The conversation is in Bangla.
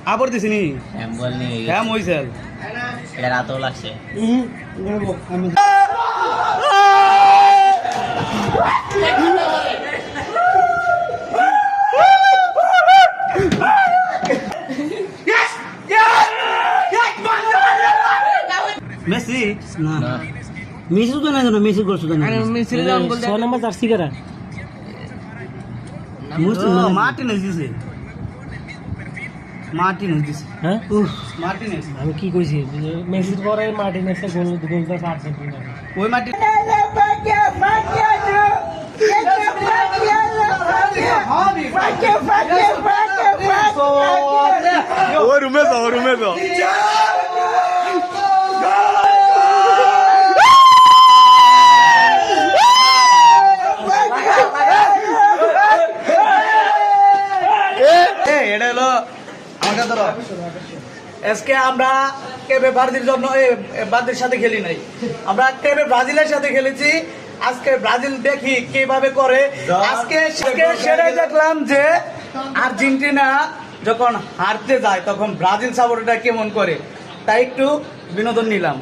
আবার দিছিনি হ্যাঁ মইছেল এটা রাতও লাগছে মেসি না মেসি তো না জানো মেসি গোল শুধু না মেসি এর গোল 6 নাম্বার জার্সি কারা মার্টিনেজ দিছে মার্টিনেজ দিছে হ্যাঁ মার্টিনেজ আমি কি কইছি মেসির পরে মার্টিনেজের গোল দিছে আর্জেন্টিনা ওই মার্টিন ও রুমে যাও এটা হলো আমাকে ধরো আজকে আমরা কেবে ব্রাজিলের জন্য ব্রাজিলের সাথে খেলি নাই আমরা কেবে ব্রাজিলের সাথে খেলেছি আজকে ব্রাজিল দেখি কিভাবে করে আজকে সেটাই দেখলাম যে আর্জেন্টিনা যখন হারতে যায় তখন ব্রাজিল সাপোর্টাররা কেমন করে তাই একটু বিনোদন নিলাম